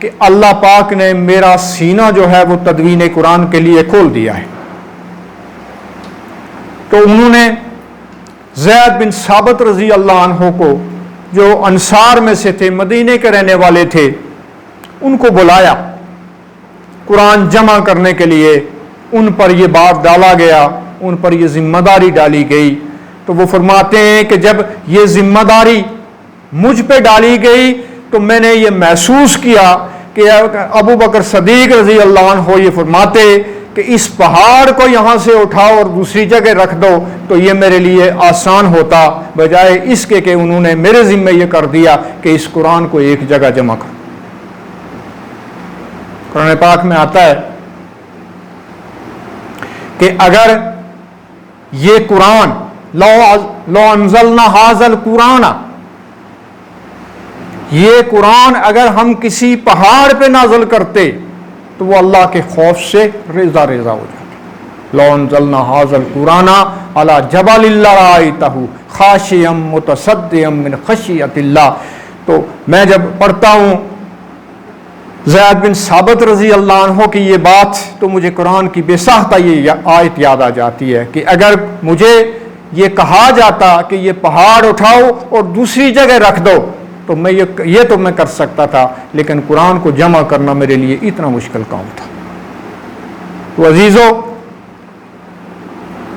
کہ اللہ پاک نے میرا سینہ جو ہے وہ تدوین قرآن کے لیے کھول دیا ہے۔ تو انہوں نے زید بن ثابت رضی اللہ عنہ کو، جو انصار میں سے تھے، مدینے کے رہنے والے تھے، ان کو بلایا قرآن جمع کرنے کے لیے۔ ان پر یہ بات ڈالا گیا، ان پر یہ ذمہ داری ڈالی گئی۔ تو وہ فرماتے ہیں کہ جب یہ ذمہ داری مجھ پہ ڈالی گئی تو میں نے یہ محسوس کیا کہ ابو بکر صدیق رضی اللہ عنہ یہ فرماتے کہ اس پہاڑ کو یہاں سے اٹھاؤ اور دوسری جگہ رکھ دو تو یہ میرے لیے آسان ہوتا، بجائے اس کے کہ انہوں نے میرے ذمہ یہ کر دیا کہ اس قرآن کو ایک جگہ جمع کرو۔ قرآن پاک میں آتا ہے کہ اگر یہ قرآن لو انزلنا ھذا القرآن، یہ قرآن اگر ہم کسی پہاڑ پہ نازل کرتے تو وہ اللہ کے خوف سے ریزہ ریزہ ہو جاتا۔ لو انزلنا ھذا القرآن علی جبل لرأیتہ خاشعا متصدعا من خشیۃ اللہ۔ تو میں جب پڑھتا ہوں زید بن ثابت رضی اللہ عنہ کی یہ بات تو مجھے قرآن کی بے ساختہ یہ آیت یاد آ جاتی ہے کہ اگر مجھے یہ کہا جاتا کہ یہ پہاڑ اٹھاؤ اور دوسری جگہ رکھ دو تو میں یہ تو میں کر سکتا تھا، لیکن قرآن کو جمع کرنا میرے لیے اتنا مشکل کام تھا۔ تو عزیزو،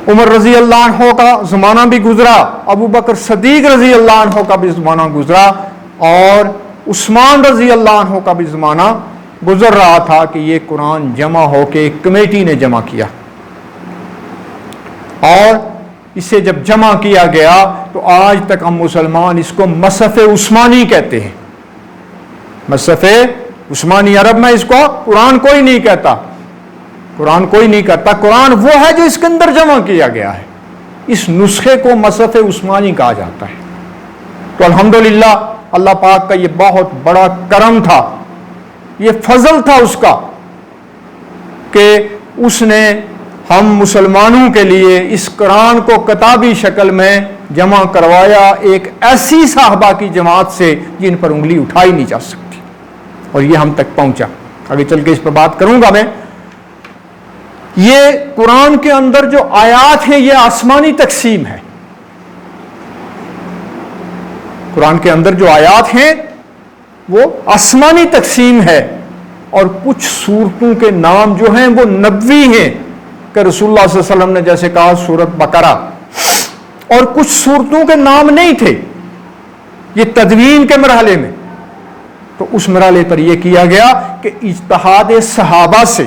عمر رضی اللہ عنہ کا زمانہ بھی گزرا، ابو بکر صدیق رضی اللہ عنہ کا بھی زمانہ گزرا، اور عثمان رضی اللہ عنہ کا بھی زمانہ گزر رہا تھا کہ یہ قرآن جمع ہو کے ایک کمیٹی نے جمع کیا، اور اسے جب جمع کیا گیا تو آج تک ہم مسلمان اس کو مصحف عثمانی کہتے ہیں۔ مصحف عثمانی، عرب میں اس کو قرآن کوئی نہیں کہتا، قرآن کوئی نہیں کہتا، قرآن وہ ہے جو اس کے اندر جمع کیا گیا ہے۔ اس نسخے کو مصحف عثمانی کہا جاتا ہے۔ تو الحمدللہ اللہ پاک کا یہ بہت بڑا کرم تھا، یہ فضل تھا اس کا کہ اس نے ہم مسلمانوں کے لیے اس قرآن کو کتابی شکل میں جمع کروایا، ایک ایسی صحابہ کی جماعت سے جن پر انگلی اٹھائی نہیں جا سکتی، اور یہ ہم تک پہنچا۔ آگے چل کے اس پر بات کروں گا میں۔ یہ قرآن کے اندر جو آیات ہیں یہ آسمانی تقسیم ہے۔ قرآن کے اندر جو آیات ہیں وہ آسمانی تقسیم ہے، اور کچھ سورتوں کے نام جو ہیں وہ نبوی ہیں کہ رسول اللہ صلی اللہ علیہ وسلم نے جیسے کہا سورت بقرہ، اور کچھ سورتوں کے نام نہیں تھے یہ تدوین کے مرحلے میں۔ تو اس مرحلے پر یہ کیا گیا کہ اجتہاد صحابہ سے،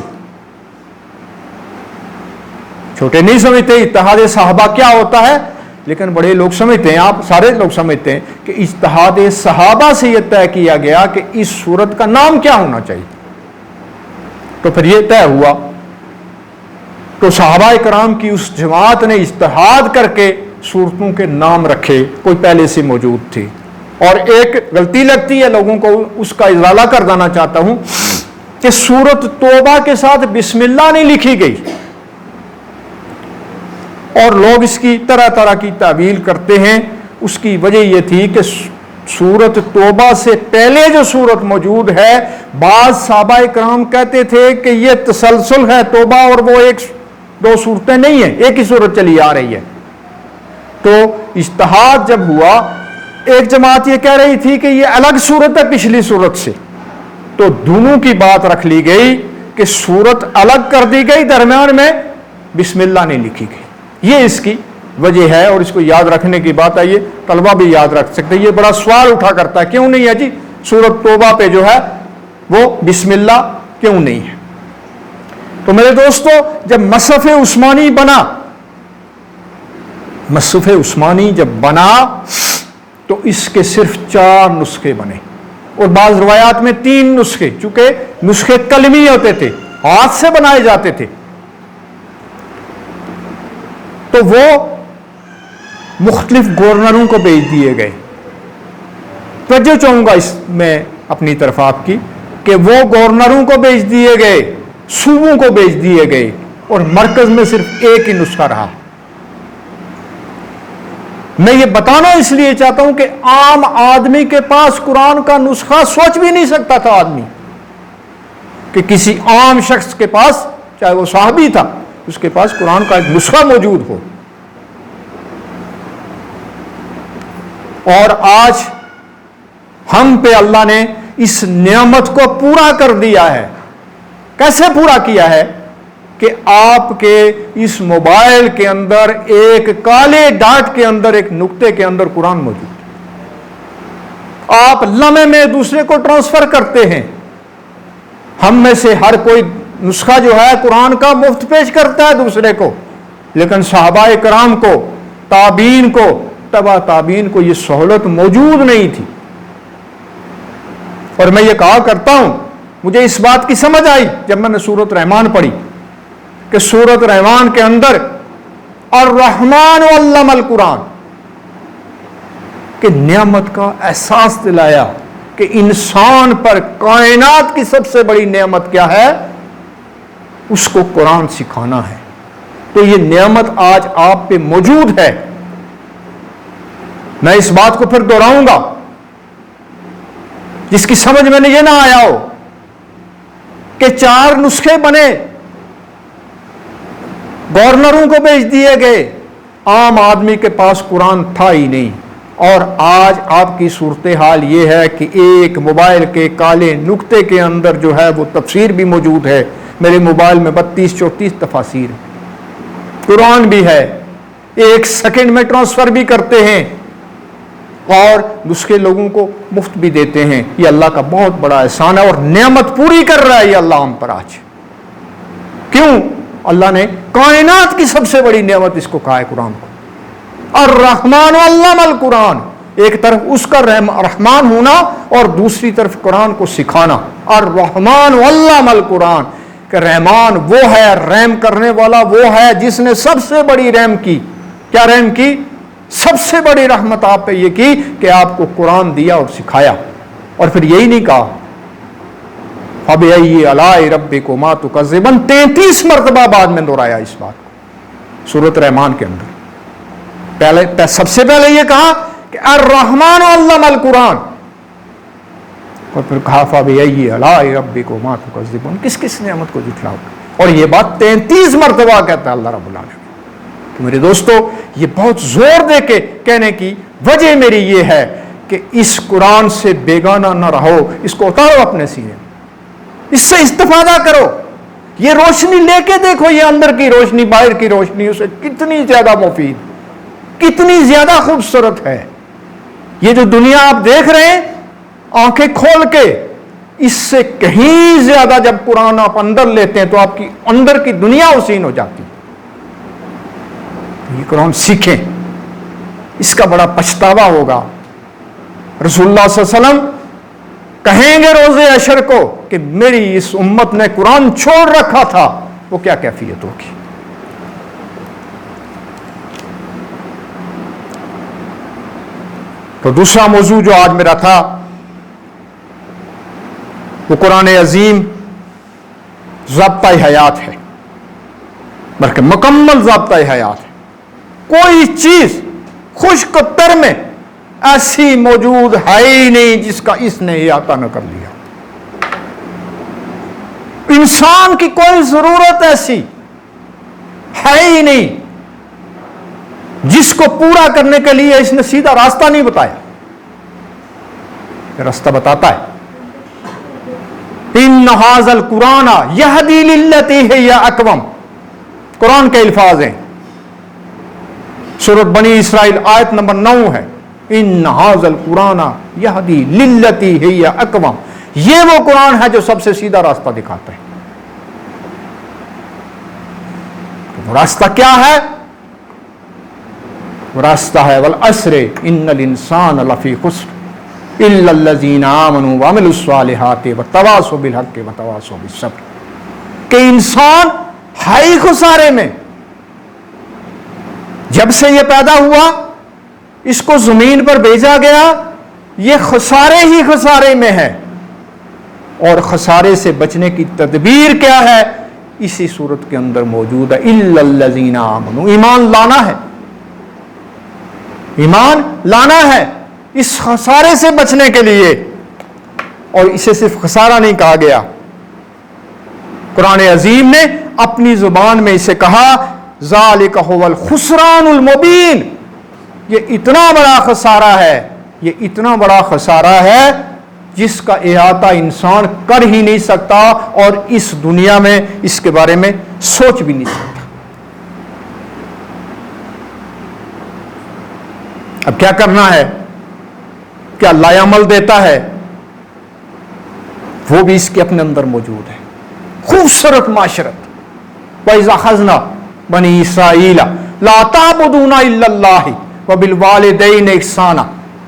چھوٹے نہیں سمجھتے اجتہاد صحابہ کیا ہوتا ہے، لیکن بڑے لوگ سمجھتے ہیں، آپ سارے لوگ سمجھتے ہیں کہ اجتہاد صحابہ سے یہ طے کیا گیا کہ اس سورت کا نام کیا ہونا چاہیے۔ تو پھر یہ طے ہوا، تو صحابہ کرام کی اس جماعت نے اجتہاد کر کے سورتوں کے نام رکھے، کوئی پہلے سے موجود تھی۔ اور ایک غلطی لگتی ہے لوگوں کو، اس کا ازالہ کر دینا چاہتا ہوں کہ سورت توبہ کے ساتھ بسم اللہ نہیں لکھی گئی، اور لوگ اس کی طرح طرح کی تعویل کرتے ہیں۔ اس کی وجہ یہ تھی کہ سورت توبہ سے پہلے جو سورت موجود ہے، بعض صحابہ کرام کہتے تھے کہ یہ تسلسل ہے توبہ، اور وہ ایک دو صورتیں نہیں ہیں، ایک ہی صورت چلی آ رہی ہے۔ تو اجتہاد جب ہوا، ایک جماعت یہ کہہ رہی تھی کہ یہ الگ صورت ہے پچھلی صورت سے، تو دونوں کی بات رکھ لی گئی کہ صورت الگ کر دی گئی، درمیان میں بسم اللہ نہیں لکھی گئی۔ یہ اس کی وجہ ہے، اور اس کو یاد رکھنے کی بات ہے، یہ طلبہ بھی یاد رکھ سکتے ہیں۔ یہ بڑا سوال اٹھا کرتا ہے کیوں نہیں ہے جی سورت توبہ پہ جو ہے وہ بسم اللہ کیوں نہیں ہے؟ تو میرے دوستو، جب مصحف عثمانی بنا، مصحف عثمانی جب بنا تو اس کے صرف 4 نسخے بنے، اور بعض روایات میں 3 نسخے، چونکہ نسخے قلمی ہوتے تھے، ہاتھ سے بنائے جاتے تھے، تو وہ مختلف گورنروں کو بھیج دیے گئے۔ توجہ چاہوں گا اس میں اپنی طرف آپ کی کہ وہ گورنروں کو بھیج دیے گئے، صوبوں کو بھیج دیے گئے، اور مرکز میں صرف ایک ہی نسخہ رہا۔ میں یہ بتانا اس لیے چاہتا ہوں کہ عام آدمی کے پاس قرآن کا نسخہ سوچ بھی نہیں سکتا تھا آدمی، کہ کسی عام شخص کے پاس، چاہے وہ صحابی تھا، اس کے پاس قرآن کا ایک نسخہ موجود ہو. اور آج ہم پہ اللہ نے اس نعمت کو پورا کر دیا ہے. کیسے پورا کیا ہے؟ کہ آپ کے اس موبائل کے اندر ایک کالے ڈاٹ کے اندر، ایک نقطے کے اندر قرآن موجود ہے. آپ لمحے میں دوسرے کو ٹرانسفر کرتے ہیں. ہم میں سے ہر کوئی نسخہ جو ہے قرآن کا مفت پیش کرتا ہے دوسرے کو، لیکن صحابہ کرام کو، تابعین کو، تبع تابعین کو یہ سہولت موجود نہیں تھی. اور میں یہ کہا کرتا ہوں، مجھے اس بات کی سمجھ آئی جب میں نے سورۃ رحمان پڑھی کہ سورۃ رحمان کے اندر الرحمن علم القرآن کہ نعمت کا احساس دلایا کہ انسان پر کائنات کی سب سے بڑی نعمت کیا ہے؟ اس کو قرآن سکھانا ہے. تو یہ نعمت آج آپ پہ موجود ہے. میں اس بات کو پھر دہراؤں گا، جس کی سمجھ میں نے یہ نہ آیا ہو کہ 4 نسخے بنے، گورنروں کو بھیج دیے گئے، عام آدمی کے پاس قرآن تھا ہی نہیں. اور آج آپ کی صورتحال یہ ہے کہ ایک موبائل کے کالے نقطے کے اندر جو ہے وہ تفسیر بھی موجود ہے. میرے موبائل میں 32-34 تفاسیر قرآن بھی ہے، 1 سیکنڈ میں ٹرانسفر بھی کرتے ہیں اور نسخے لوگوں کو مفت بھی دیتے ہیں. یہ اللہ کا بہت بڑا احسان ہے اور نعمت پوری کر رہا ہے یہ اللہ ہم پر آج. کیوں؟ اللہ نے کائنات کی سب سے بڑی نعمت اس کو کہا ہے قرآن کو. الرحمن علم القرآن، ایک طرف اس کا رحمان ہونا اور دوسری طرف قرآن کو سکھانا. الرحمن علم القرآن کہ رحمان وہ ہے، رحم کرنے والا وہ ہے جس نے سب سے بڑی رحم کی. کیا رحم کی؟ سب سے بڑی رحمت آپ پہ یہ کی کہ آپ کو قرآن دیا اور سکھایا. اور پھر یہی نہیں کہا فَبِأَيِّ آلَاءِ رَبِّكُمَا تُكَذِّبَانِ، 33 مرتبہ بعد میں دہرایا اس بات کو سورۃ رحمان کے اندر. سب سے پہلے یہ کہا کہ الرحمن علم القرآن، اور پھر کہا فَبِأَيِّ آلَاءِ رَبِّكُمَا تُكَذِّبَانِ. کس کس نعمت کو جھٹلاؤ؟ اور یہ بات 33 مرتبہ کہتا ہے اللہ رب العالمین. تو میرے دوستو، یہ بہت زور دے کے کہنے کی وجہ میری یہ ہے کہ اس قرآن سے بیگانہ نہ رہو، اس کو اتارو اپنے سینے، اس سے استفادہ کرو. یہ روشنی لے کے دیکھو، یہ اندر کی روشنی باہر کی روشنی اسے کتنی زیادہ مفید، کتنی زیادہ خوبصورت ہے. یہ جو دنیا آپ دیکھ رہے ہیں آنکھیں کھول کے، اس سے کہیں زیادہ جب قرآن آپ اندر لیتے ہیں تو آپ کی اندر کی دنیا حسین ہو جاتی. یہ قرآن سیکھیں، اس کا بڑا پچھتاوا ہوگا. رسول اللہ صلی اللہ علیہ وسلم کہیں گے روز حشر کو کہ میری اس امت نے قرآن چھوڑ رکھا تھا، وہ کیا کیفیت ہوگی. تو دوسرا موضوع جو آج میرا تھا وہ قرآن عظیم ضابطۂ حیات ہے، بلکہ مکمل ضابطۂ حیات ہے. کوئی چیز خشک تر میں ایسی موجود ہے ہی نہیں جس کا اس نے احاطہ نہ کر لیا. انسان کی کوئی ضرورت ایسی ہے ہی نہیں جس کو پورا کرنے کے لیے اس نے سیدھا راستہ نہیں بتایا. راستہ بتاتا ہے. ان ھذا القرآن یہدی للتی ہی اقوم، قرآن کے الفاظ ہیں، سورۃ بنی اسرائیل آیت نمبر 9 ہے. ان ھذا القرآن یہدی للتی ہی اقوم، یہ وہ قرآن ہے جو سب سے سیدھا راستہ دکھاتا ہے. وہ راستہ کیا ہے؟ وہ راستہ ہے والعصر ان الانسان لفی خسر الا الذین آمنوا وعملوا الصالحات وتواصوا بالحق وتواصوا بالصبر. کہ انسان ہے ہی خسارے میں. جب سے یہ پیدا ہوا، اس کو زمین پر بھیجا گیا، یہ خسارے ہی خسارے میں ہے. اور خسارے سے بچنے کی تدبیر کیا ہے؟ اسی صورت کے اندر موجود ہے. الا الذین آمنوا، ایمان لانا ہے، ایمان لانا ہے اس خسارے سے بچنے کے لیے. اور اسے صرف خسارہ نہیں کہا گیا قرآن عظیم نے اپنی زبان میں اسے کہا ذالک هو الخسران المبین، یہ اتنا بڑا خسارہ ہے، یہ اتنا بڑا خسارہ ہے جس کا احاطہ انسان کر ہی نہیں سکتا اور اس دنیا میں اس کے بارے میں سوچ بھی نہیں سکتا۔ اب کیا کرنا ہے؟ کیا لا عمل دیتا ہے؟ وہ بھی اس کے اپنے اندر موجود ہے۔ خوبصورت معاشرت، وَإِذَا أَخَذْنَا بَنِي إِسْرَائِيلَ لَا تَعْبُدُونَ إِلَّا اللَّهَ وَبِالْوَالِدَيْنِ إِحْسَانًا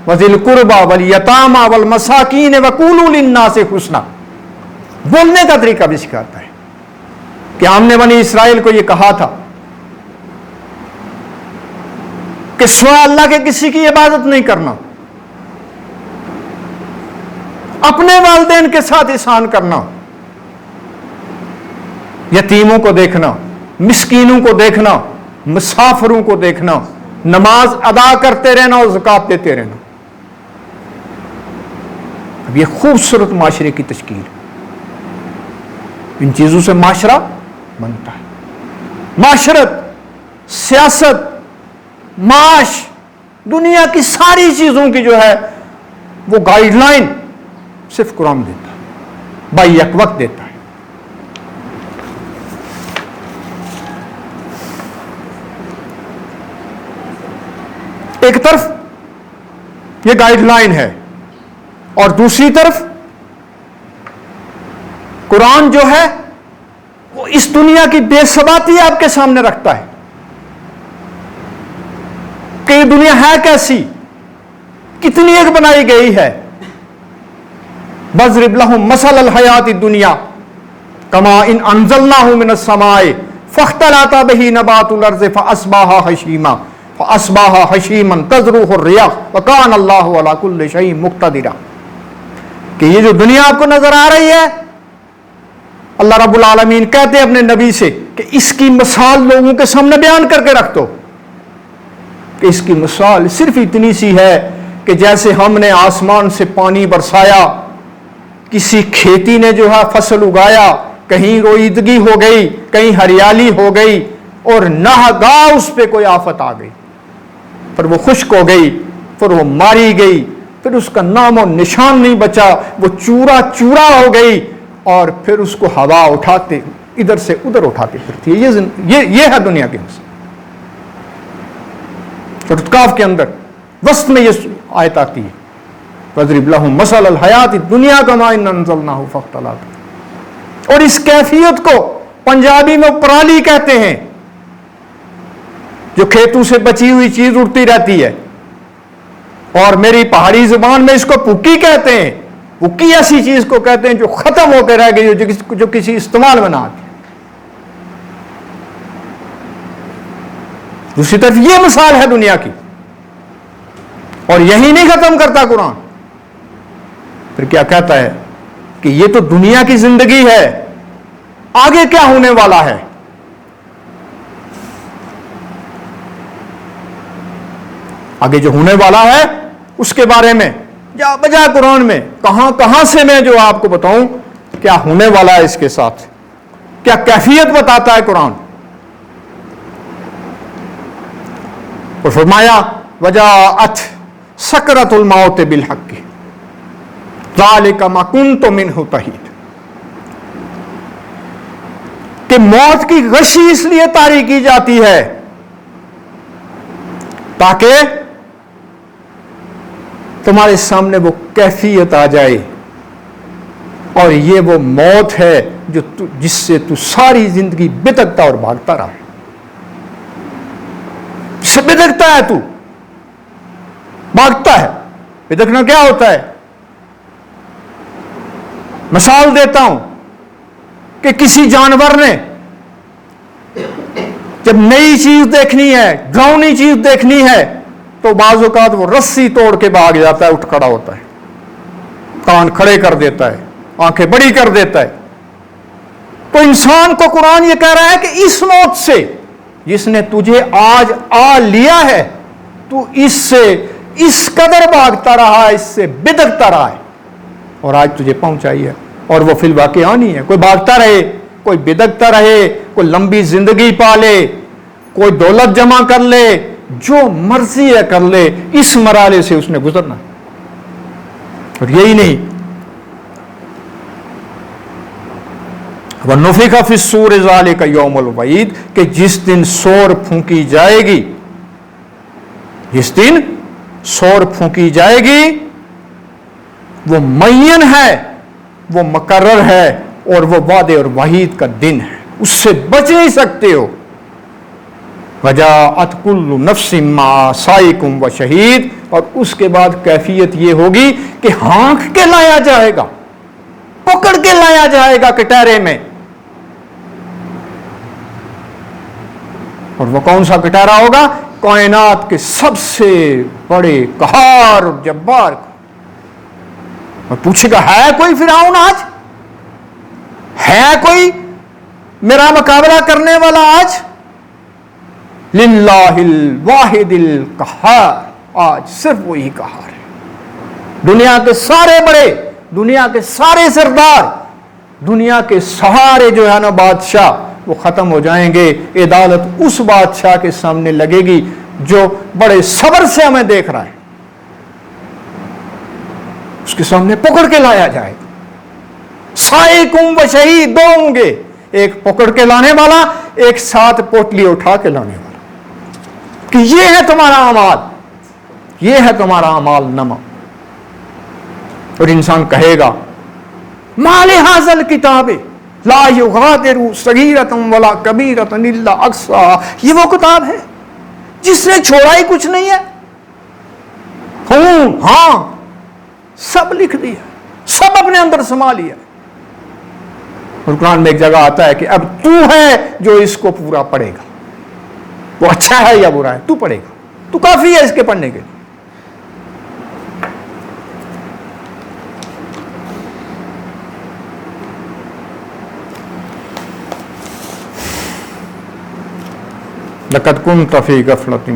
وَذِي الْقُرْبَى وَالْيَتَامَى وَالْمَسَاكِينِ وَقُولُوا لِلنَّاسِ حُسْنًا۔ بولنے کا طریقہ بھی سکھاتا ہے کہ ہم نے بنی اسرائیل کو یہ کہا تھا کہ سوا اللہ کے کسی کی عبادت نہیں کرنا، اپنے والدین کے ساتھ احسان کرنا، یتیموں کو دیکھنا، مسکینوں کو دیکھنا، مسافروں کو دیکھنا، نماز ادا کرتے رہنا اور زکات دیتے رہنا۔ اب یہ خوبصورت معاشرے کی تشکیل، ان چیزوں سے معاشرہ بنتا ہے۔ معاشرت، سیاست، معاش، دنیا کی ساری چیزوں کی جو ہے وہ گائیڈ لائن صرف قرآن دیتا ہے، بائی یک وقت دیتا ہے۔ ایک طرف یہ گائیڈ لائن ہے اور دوسری طرف قرآن جو ہے وہ اس دنیا کی بے ثباتی آپ کے سامنے رکھتا ہے کہ یہ دنیا ہے کیسی، کتنی ایک بنائی گئی ہے۔ وَاضْرِبْ لَهُم مَثَلَ الْحَيَاةِ الدُّنْيَا كَمَاءٍ أَنزَلْنَاهُ مِنَ السَّمَاءِ فَاخْتَلَطَ بِهِ نَبَاتُ الْأَرْضِ فَأَصْبَحَ هَشِيمًا تَذْرُوهُ الرِّيَاحُ وَكَانَ اللَّهُ عَلَى كُلِّ شَيْءٍ مُقْتَدِرًا۔ کہ یہ جو دنیا آپ کو نظر آ رہی ہے، اللہ رب العالمین کہتے ہیں اپنے نبی سے کہ اس کی مثال لوگوں کے سامنے بیان کر کے رکھ دو، کہ اس کی مثال صرف اتنی سی ہے کہ جیسے ہم نے آسمان سے پانی برسایا، کسی کھیتی نے جو ہے فصل اگایا، کہیں رویدگی ہو گئی، کہیں ہریالی ہو گئی اور ناگہاں اس پہ کوئی آفت آ گئی، پھر وہ خشک ہو گئی، پھر وہ ماری گئی، پھر اس کا نام و نشان نہیں بچا، وہ چورا چورا ہو گئی اور پھر اس کو ہوا اٹھاتے ادھر سے ادھر اٹھاتی پھرتی ہے۔ یہ ہے دنیا کی مثال۔ سورۃ کاف کے اندر وسط میں یہ آیت آتی ہے وَاضْرِبْ لَهُم مَثَلَ الْحَيَاةِ الدُّنْيَا كَمَاءٍ أَنزَلْنَاهُ فَاخْتَلَطَ۔ اور اس کیفیت کو پنجابی میں پرالی کہتے ہیں، جو کھیتوں سے بچی ہوئی چیز اڑتی رہتی ہے، اور میری پہاڑی زبان میں اس کو پکی کہتے ہیں۔ پکی ایسی چیز کو کہتے ہیں جو ختم ہو کے رہ گئی، جو کسی استعمال میں نہ آتی۔ دوسری طرف یہ مثال ہے دنیا کی، اور یہی نہیں ختم کرتا قرآن، پھر کیا کہتا ہے کہ یہ تو دنیا کی زندگی ہے، آگے کیا ہونے والا ہے۔ آگے جو ہونے والا ہے اس کے بارے میں جا بجا قرآن میں کہاں سے میں جو آپ کو بتاؤں کیا ہونے والا ہے، اس کے ساتھ کیا کیفیت بتاتا ہے قرآن۔ اور فرمایا وجاءت سکرۃ الموت بالحق ذالک ما کنت منہ تحید، کہ موت کی غشی اس لیے طاری کی جاتی ہے تاکہ تمہارے سامنے وہ کیفیت آ جائے، اور یہ وہ موت ہے جس سے تو ساری زندگی بتکتا اور بھاگتا رہا، سے بتکتا ہے، تو بھاگتا ہے۔ بتکنا کیا ہوتا ہے؟ مثال دیتا ہوں کہ کسی جانور نے جب نئی چیز دیکھنی ہے، ڈراؤنی چیز دیکھنی ہے، تو بعض اوقات وہ رسی توڑ کے بھاگ جاتا ہے، اٹھ کھڑا ہوتا ہے، کان کھڑے کر دیتا ہے، آنکھیں بڑی کر دیتا ہے۔ تو انسان کو قرآن یہ کہہ رہا ہے کہ اس موت سے جس نے تجھے آج آ لیا ہے، تو اس سے اس قدر بھاگتا رہا ہے، اس سے بدکتا رہا ہے، اور آج تجھے پہنچائی ہے، اور وہ فی الواقع آنی ہے۔ کوئی بھاگتا رہے کوئی بدکتا رہے، کوئی لمبی زندگی پالے، کوئی دولت جمع کر لے، جو مرضی ہے کر لے، اس مرحلے سے اس نے گزرنا. اور یہی نہیں، وَنُفِخَ فِي الصُّورِ ذَلِكَ يَوْمُ الْوَعِيدِ کہ جس دن سور پھونکی جائے گی، جس دن سور پھونکی جائے گی، وہ معین ہے، وہ مقرر ہے، اور وہ وعدے اور وعید کا دن ہے، اس سے بچ نہیں سکتے ہو. وَجَاءَتْ كُلُّ نَفْسٍ مَعَ سَائِقٍ وَشَهِيدٍ اور اس کے بعد کیفیت یہ ہوگی کہ ہانک کے لایا جائے گا، پکڑ کے لایا جائے گا کٹہرے میں. اور وہ کون سا کٹہرا ہوگا؟ کائنات کے سب سے بڑے قہار اور جبار کو. اور پوچھے گا ہے کوئی فرعون آج؟ ہے کوئی میرا مقابلہ کرنے والا آج؟ للہ الواحد القہار، آج صرف وہی قہار ہے. دنیا کے سارے بڑے، دنیا کے سارے سردار، دنیا کے سارے جو ہے نا بادشاہ، وہ ختم ہو جائیں گے. عدالت اس بادشاہ کے سامنے لگے گی جو بڑے صبر سے ہمیں دیکھ رہا ہے، اس کے سامنے پکڑ کے لایا جائے گا. سائقم و شہید دو ہوں گے، ایک پکڑ کے لانے والا، ایک ساتھ پوٹلی اٹھا کے لانے والا، کہ یہ ہے تمہارا اعمال، یہ ہے تمہارا اعمال نامہ. اور انسان کہے گا ما لہذا الکتاب لا یغادر صغیرۃ ولا کبیرۃ الا احصاها، یہ وہ کتاب ہے جس نے چھوڑا ہی کچھ نہیں ہے. ہاں سب لکھ دیا، سب اپنے اندر سما لیا. اور قرآن میں ایک جگہ آتا ہے کہ اب تو ہے جو اس کو پورا پڑھے گا، وہ اچھا ہے یا برا ہے تو پڑھے گا، تو کافی ہے اس کے پڑھنے کے لیے. لَقَدْ كُنْتَ فِي غَفْلَةٍ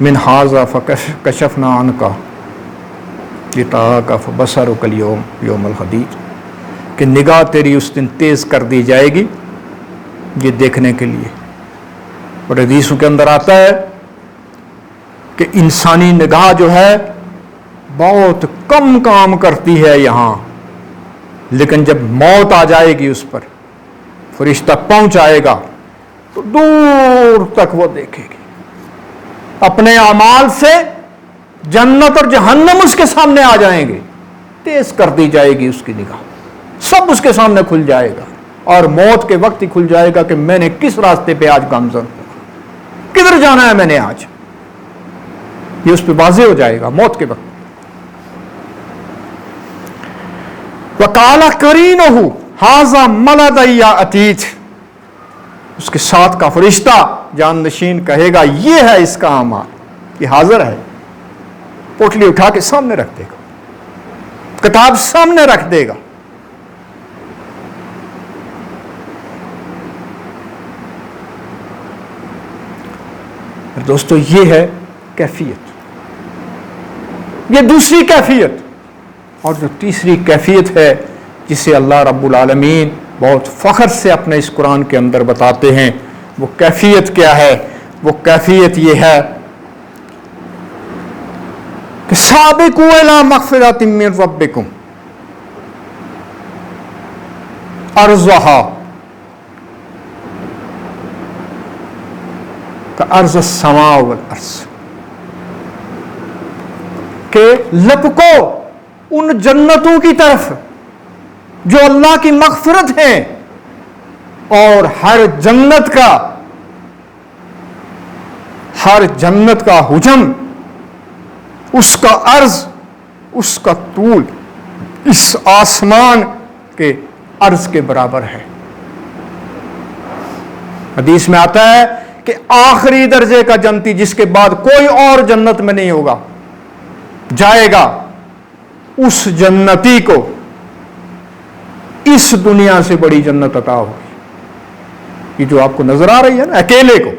مِنْ هَٰذَا فَكَشَفْنَا عَنْكَ غِطَاءَكَ فَبَصَرُكَ الْيَوْمَ يَوْمَ الْحَدِيدِ کہ نگاہ تیری اس دن تیز کر دی جائے گی یہ دیکھنے کے لیے. اور حدیثوں کے اندر آتا ہے کہ انسانی نگاہ جو ہے بہت کم کام کرتی ہے یہاں، لیکن جب موت آ جائے گی اس پر، فرشتہ پہنچائے گا تو دور تک وہ دیکھے گی. اپنے اعمال سے جنت اور جہنم اس کے سامنے آ جائیں گے، تیز کر دی جائے گی اس کی نگاہ، سب اس کے سامنے کھل جائے گا. اور موت کے وقت ہی کھل جائے گا کہ میں نے کس راستے پہ آج گامزن ہوں، کدھر جانا ہے میں نے آج، یہ اس پہ واضح ہو جائے گا موت کے وقت. وَقَالَ قَرِينُهُ هَٰذَا مَا لَدَيَّ عَتِيدٌ اس کے ساتھ کا فرشتہ جان نشین کہے گا یہ ہے اس کا اعمال، یہ حاضر ہے. پوٹلی اٹھا کے سامنے رکھ دے گا، کتاب سامنے رکھ دے گا. دوستو یہ ہے کیفیت، یہ دوسری کیفیت. اور جو تیسری کیفیت ہے جسے اللہ رب العالمین بہت فخر سے اپنے اس قرآن کے اندر بتاتے ہیں، وہ کیفیت کیا ہے؟ وہ کیفیت یہ ہے کہ سابقوا الی مغفرۃ من ربکم عرضها کعرض السماء والارض کہ لپکو ان جنتوں کی طرف جو اللہ کی مغفرت ہے، اور ہر جنت کا حجم، اس کا عرض، اس کا طول اس آسمان کے عرض کے برابر ہے. حدیث میں آتا ہے کہ آخری درجے کا جنتی جس کے بعد کوئی اور جنت میں نہیں ہوگا جائے گا، اس جنتی کو اس دنیا سے بڑی جنت عطا ہوگی. یہ جو آپ کو نظر آ رہی ہے نا اکیلے کو،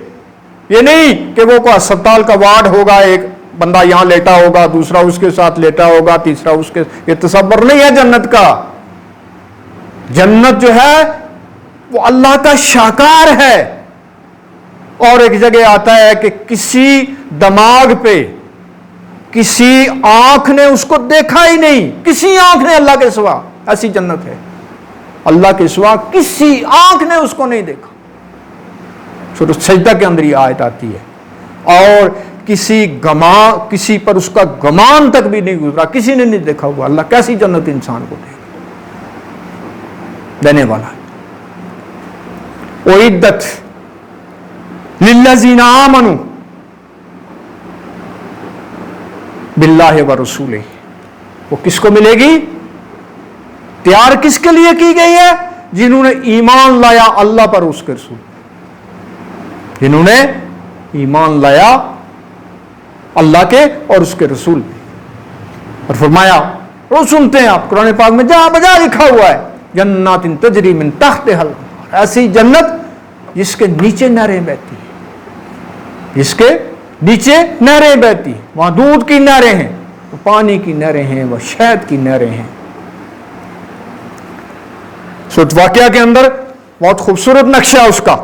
یہ نہیں کہ وہ کوئی اسپتال کا وارڈ ہوگا، ایک بندہ یہاں لیٹا ہوگا، دوسرا اس کے ساتھ لیٹا ہوگا، تیسرا اس کے، یہ تصور نہیں ہے جنت کا. جنت جو ہے وہ اللہ کا شاکار ہے. اور ایک جگہ آتا ہے کہ کسی دماغ پہ کسی آنکھ نے اس کو دیکھا ہی نہیں, کسی آنکھ نے اللہ کے سوا, ایسی جنت ہے اللہ کے سوا کسی آنکھ نے اس کو نہیں دیکھا. سورۃ سجدہ کے اندر یہ آیت آتی ہے. اور کسی پر اس کا گمان تک بھی نہیں گزرا, کسی نے نہیں دیکھا ہوا. اللہ کیسی جنت انسان کو دینے والا ہے. اعدت للذین آمنوا باللہ ورسولہ, وہ کس کو ملے گی؟ تیار کس کے لیے کی گئی ہے؟ جنہوں نے ایمان لایا اللہ پر, اس کے رسول, جنہوں نے ایمان لایا اللہ کے اور اس کے رسول پہ. اور فرمایا, روز سنتے ہیں آپ قرآن پاک میں جہاں بجا لکھا ہوا ہے, جنات تجری من تحتہا الانہار, ایسی جنت جس کے نیچے نہریں بہتی ہیں, جس کے نیچے نہریں بہتی ہیں. وہاں دودھ کی نہریں ہیں, وہ پانی کی نہریں ہیں, وہ شہد کی نہریں ہیں. سورۃ واقعہ کے اندر بہت خوبصورت نقشہ اس کا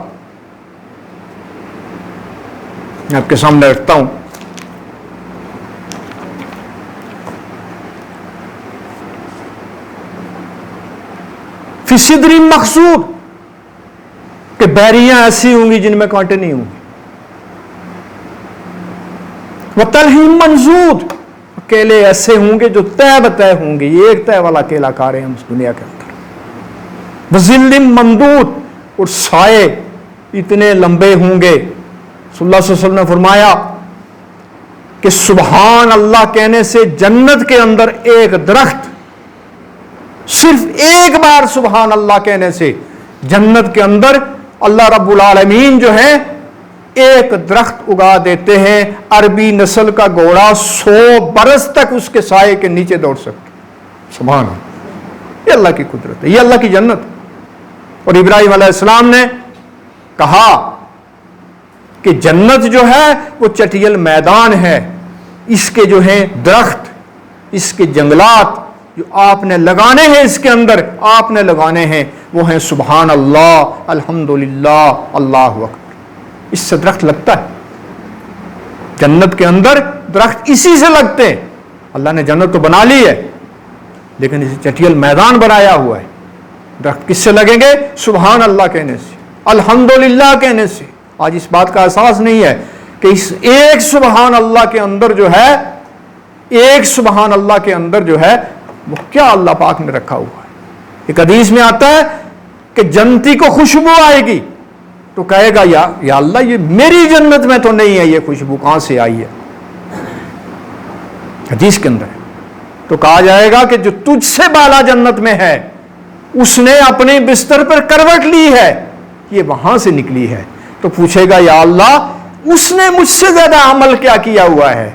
میں آپ کے سامنے رکھتا ہوں. فی صدر مخضود, کہ بیریاں ایسی ہوں گی جن میں کانٹے نہیں ہوں گے. وطلح منضود, کیلے ایسے ہوں گے جو تہ بتہ ہوں گے, یہ ایک تہ والا کیلا کھا رہے ہیں ہم اس دنیا کے اندر. وظل ممدود, اور سائے اتنے لمبے ہوں گے. صلی اللہ علیہ وسلم نے فرمایا کہ سبحان اللہ کہنے سے جنت کے اندر ایک درخت, صرف ایک بار سبحان اللہ کہنے سے جنت کے اندر اللہ رب العالمین جو ہے ایک درخت اگا دیتے ہیں. عربی نسل کا گھوڑا 100 برس تک اس کے سائے کے نیچے دوڑ سکتے. سبحان اللہ, یہ اللہ کی قدرت ہے, یہ اللہ کی جنت. اور ابراہیم علیہ السلام نے کہا کہ جنت جو ہے وہ چٹیل میدان ہے, اس کے جو ہیں درخت, اس کے جنگلات جو آپ نے لگانے ہیں, اس کے اندر آپ نے لگانے ہیں, وہ ہیں سبحان اللہ, الحمدللہ, اللہ اکبر. اس سے درخت لگتا ہے جنت کے اندر, درخت اسی سے لگتے ہیں. اللہ نے جنت تو بنا لی ہے لیکن اسے چٹیل میدان بنایا ہوا ہے. درخت کس سے لگیں گے؟ سبحان اللہ کہنے سے, الحمدللہ کہنے سے. آج اس بات کا احساس نہیں ہے کہ اس ایک سبحان اللہ کے اندر جو ہے, ایک سبحان اللہ کے اندر جو ہے وہ کیا اللہ پاک نے رکھا ہوا ہے. ایک حدیث میں آتا ہے کہ جنتی کو خوشبو آئے گی تو کہے گا یا اللہ, یہ میری جنت میں تو نہیں ہے, یہ خوشبو کہاں سے آئی ہے؟ حدیث کے اندر ہے. تو کہا جائے گا کہ جو تجھ سے بالا جنت میں ہے اس نے اپنے بستر پر کروٹ لی ہے, یہ وہاں سے نکلی ہے. تو پوچھے گا یا اللہ اس نے مجھ سے زیادہ عمل کیا کیا ہوا ہے؟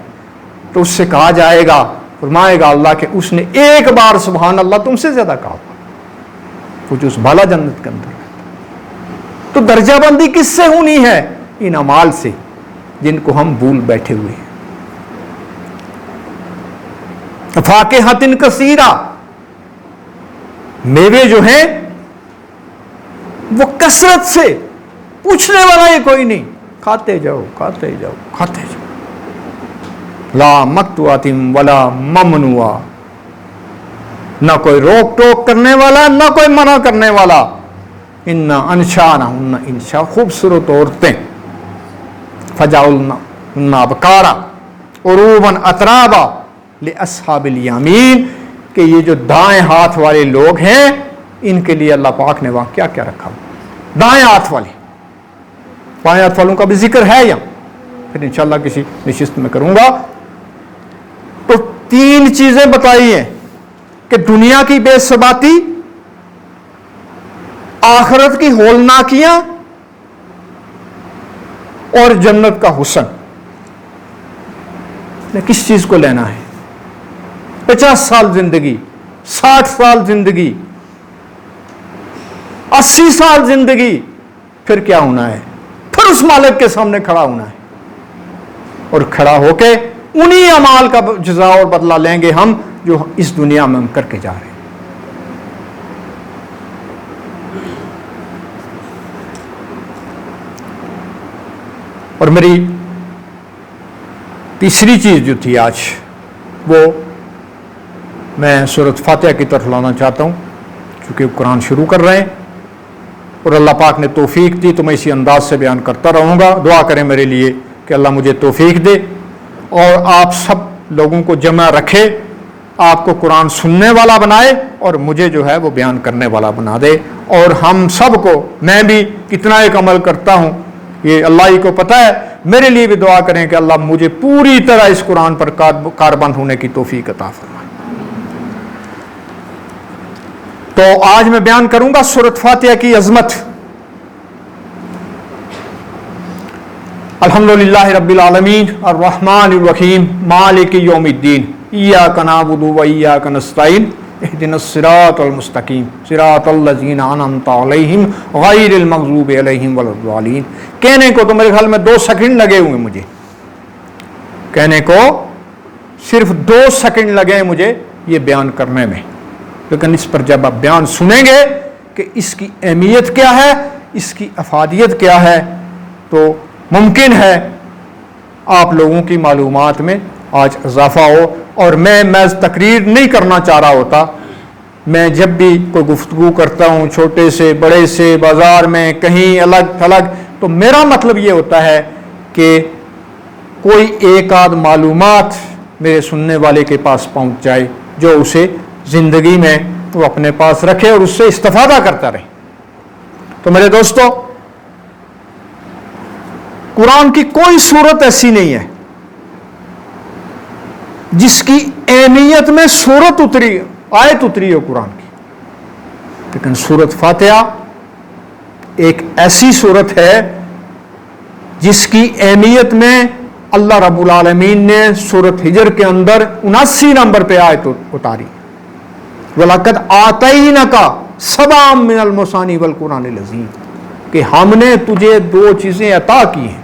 تو اس سے کہا جائے گا, فرمائے گا اللہ کہ اس نے ایک بار سبحان اللہ تم سے زیادہ کہا, وہ جو اس بالا جنت کے اندر ہے. تو درجہ بندی کس سے ہونی ہے؟ ان اعمال سے جن کو ہم بھول بیٹھے ہوئے ہیں. فاکہۃ کثیرہ, میوے جو ہیں وہ کثرت سے, پوچھنے والا یہ کوئی نہیں, کھاتے جاؤ کھاتے جاؤ کھاتے جاؤ. لا مقطوعۃ ولا ممنوعہ, نہ کوئی روک ٹوک کرنے والا نہ کوئی منع کرنے والا. انا انشانہن انشاء, خوبصورت عورتیں. فجعلنہن ابکارا عروبا اترابا لاصحاب الیمین, کہ یہ جو دائیں ہاتھ والے لوگ ہیں ان کے لیے اللہ پاک نے وہاں کیا کیا رکھا. دائیں ہاتھ والے, بائیں ہاتھ والوں کا بھی ذکر ہے یہاں, پھر انشاءاللہ کسی نشست میں کروں گا. تو 3 چیزیں بتائی ہیں کہ دنیا کی بے ثباتی, آخرت کی ہولناکیاں اور جنت کا حسن. کس چیز کو لینا ہے؟ 50 سال زندگی, 60 سال زندگی, 80 سال زندگی, پھر کیا ہونا ہے؟ پھر اس مالک کے سامنے کھڑا ہونا ہے, اور کھڑا ہو کے انہی اعمال کا جزا اور بدلہ لیں گے ہم جو اس دنیا میں ہم کر کے جا رہے ہیں. اور میری تیسری چیز جو تھی آج وہ میں سورۃ فاتحہ کی طرف لانا چاہتا ہوں، چونکہ قرآن شروع کر رہے ہیں اور اللہ پاک نے توفیق دی تو میں اسی انداز سے بیان کرتا رہوں گا۔ دعا کریں میرے لیے کہ اللہ مجھے توفیق دے اور آپ سب لوگوں کو جمع رکھے، آپ کو قرآن سننے والا بنائے اور مجھے جو ہے وہ بیان کرنے والا بنا دے، اور ہم سب کو، میں بھی کتنا ایک عمل کرتا ہوں یہ اللہ ہی کو پتہ ہے، میرے لیے بھی دعا کریں کہ اللہ مجھے پوری طرح اس قرآن پر کاربند ہونے کی توفیق عطا فرمائے۔ تو آج میں بیان کروں گا سورۃ فاتحہ کی عظمت۔ الحمدللہ رب العالمین الرحمن الرحیم مالک یوم الدین ایاک نعبد و ایاک نستعین اہدنا الصراط المستقیم صراط الذین انعمت علیہم غیر المغضوب علیہم ولا الضالین۔ کہنے کو تو میرے خیال میں 2 سیکنڈ لگے ہوئے، مجھے کہنے کو صرف 2 سیکنڈ لگے مجھے یہ بیان کرنے میں، لیکن اس پر جب آپ بیان سنیں گے کہ اس کی اہمیت کیا ہے، اس کی افادیت کیا ہے، تو ممکن ہے آپ لوگوں کی معلومات میں آج اضافہ ہو۔ اور میں محض تقریر نہیں کرنا چاہ رہا ہوتا، میں جب بھی کوئی گفتگو کرتا ہوں چھوٹے سے بڑے سے، بازار میں کہیں الگ تھلگ، تو میرا مطلب یہ ہوتا ہے کہ کوئی ایک آدھ معلومات میرے سننے والے کے پاس پہنچ جائے جو اسے زندگی میں وہ اپنے پاس رکھے اور اس سے استفادہ کرتا رہے۔ تو میرے دوستو، قرآن کی کوئی صورت ایسی نہیں ہے جس کی اہمیت میں صورت اتری، آیت اتری ہو قرآن کی، لیکن سورۃ فاتحہ ایک ایسی صورت ہے جس کی اہمیت میں اللہ رب العالمین نے سورۃ ہجر کے اندر 79 نمبر پہ آیت اتاری، وَلَقَدْ آتَيْنَكَ سَبْعًا مِنَ الْمَثَانِي وَالْقُرْآنِ الْعَظِيمِ، کہ ہم نے تجھے 2 چیزیں عطا کی ہیں۔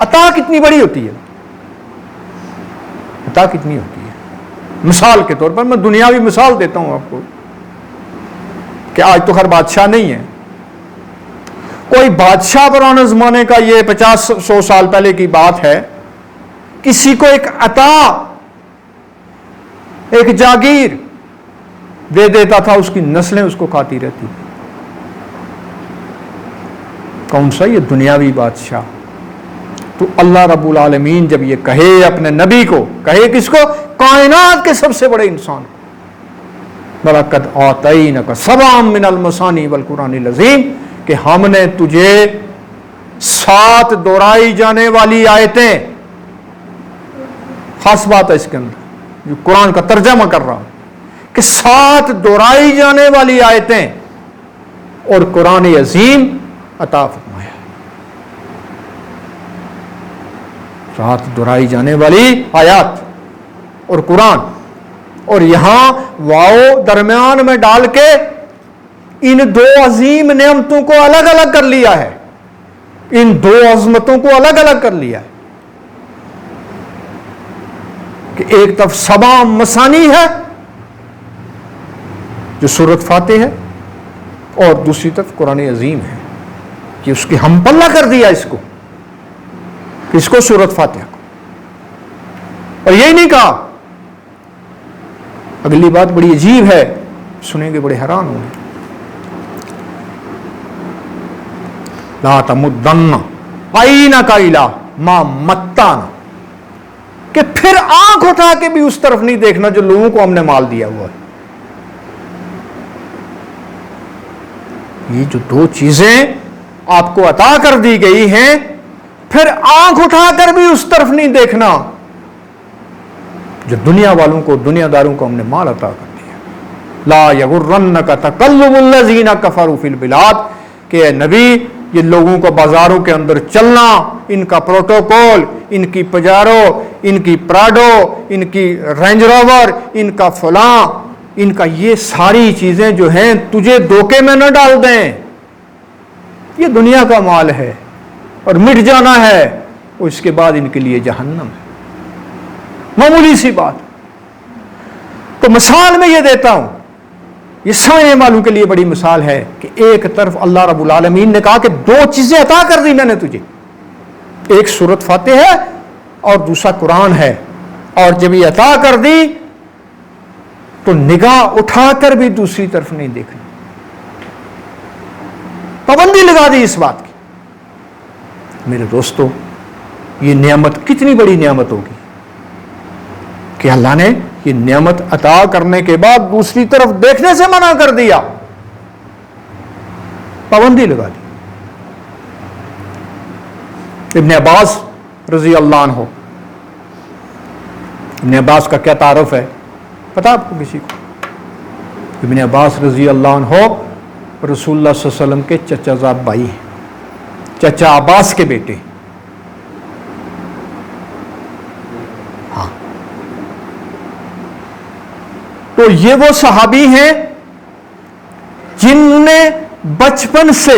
عطا کتنی بڑی ہوتی ہے، عطا کتنی ہوتی ہے؟ مثال کے طور پر میں دنیاوی مثال دیتا ہوں آپ کو کہ آج تو ہر بادشاہ نہیں ہے، کوئی بادشاہ پرانے زمانے کا، یہ 50-100 سال پہلے کی بات ہے، کسی کو ایک عطا، ایک جاگیر دے دیتا تھا، اس کی نسلیں اس کو کھاتی رہتی۔ کون سا؟ یہ دنیاوی بادشاہ۔ تو اللہ رب العالمین جب یہ کہے اپنے نبی کو، کہے کس کو؟ کائنات کے سب سے بڑے انسان کو، وَلَقَدْ آتَيْنَكَ سَبْعًا مِنَ الْمَثَانِي وَالْقُرْآنِ الْعَظِيمِ، کہ ہم نے تجھے 7 دہرائی جانے والی آیتیں، خاص بات ہے اس کے اندر جو قرآن کا ترجمہ کر رہا ہوں، کہ 7 دہرائی جانے والی آیتیں اور قرآن عظیم عطا فرمایا۔ 7 دہرائی جانے والی آیات اور قرآن، اور یہاں واو درمیان میں ڈال کے ان 2 عظیم نعمتوں کو الگ الگ کر لیا ہے، ان 2 عظمتوں کو الگ الگ کر لیا ہے، کہ ایک طرف 7 مثانی ہے جو سورۃ فاتحہ ہے، اور دوسری طرف قرآن عظیم ہے، کہ اس کی ہم پلہ کر دیا اس کو، اس کو سورۃ فاتحہ کو۔ اور یہی نہیں کہا، اگلی بات بڑی عجیب ہے، سنیں گے بڑے حیران ہوں گے، لا تمدن عینک الی ما متعنا، کہ پھر آنکھ اٹھا کے بھی اس طرف نہیں دیکھنا جو لوگوں کو ہم نے مال دیا ہوا ہے۔ یہ جو 2 چیزیں آپ کو عطا کر دی گئی ہیں، پھر آنکھ اٹھا کر بھی اس طرف نہیں دیکھنا جو دنیا والوں کو، دنیا داروں کو ہم نے مال عطا کر دیا۔ لا یغرنک تقلب الذین کفروا فی البلاد، کہ اے نبی یہ لوگوں کو بازاروں کے اندر چلنا، ان کا پروٹوکول، ان کی پجارو، ان کی پراڈو، ان کی رینج روور، ان کا فلاں، ان کا یہ ساری چیزیں جو ہیں تجھے دھوکے میں نہ ڈال دیں، یہ دنیا کا مال ہے اور مٹ جانا ہے، اور اس کے بعد ان کے لیے جہنم ہے۔ معمولی سی بات۔ تو مثال میں یہ دیتا ہوں، یہ سائنے والوں کے لیے بڑی مثال ہے کہ ایک طرف اللہ رب العالمین نے کہا کہ 2 چیزیں عطا کر دی میں نے تجھے، ایک سورت فاتح ہے اور دوسرا قرآن ہے، اور جب یہ عطا کر دی تو نگاہ اٹھا کر بھی دوسری طرف نہیں دیکھنی، پابندی لگا دی اس بات کی۔ میرے دوستو، یہ نعمت کتنی بڑی نعمت ہوگی کہ اللہ نے یہ نعمت عطا کرنے کے بعد دوسری طرف دیکھنے سے منع کر دیا، پابندی لگا دی۔ ابن عباس رضی اللہ عنہ، ابن عباس کا کیا تعارف ہے پتا آپ کو کسی کو؟ ابن عباس رضی اللہ عنہ رسول اللہ صلی اللہ علیہ وسلم کے چچا زاد بھائی ہیں، چچا عباس کے بیٹے۔ ہاں، تو یہ وہ صحابی ہیں جنہوں نے بچپن سے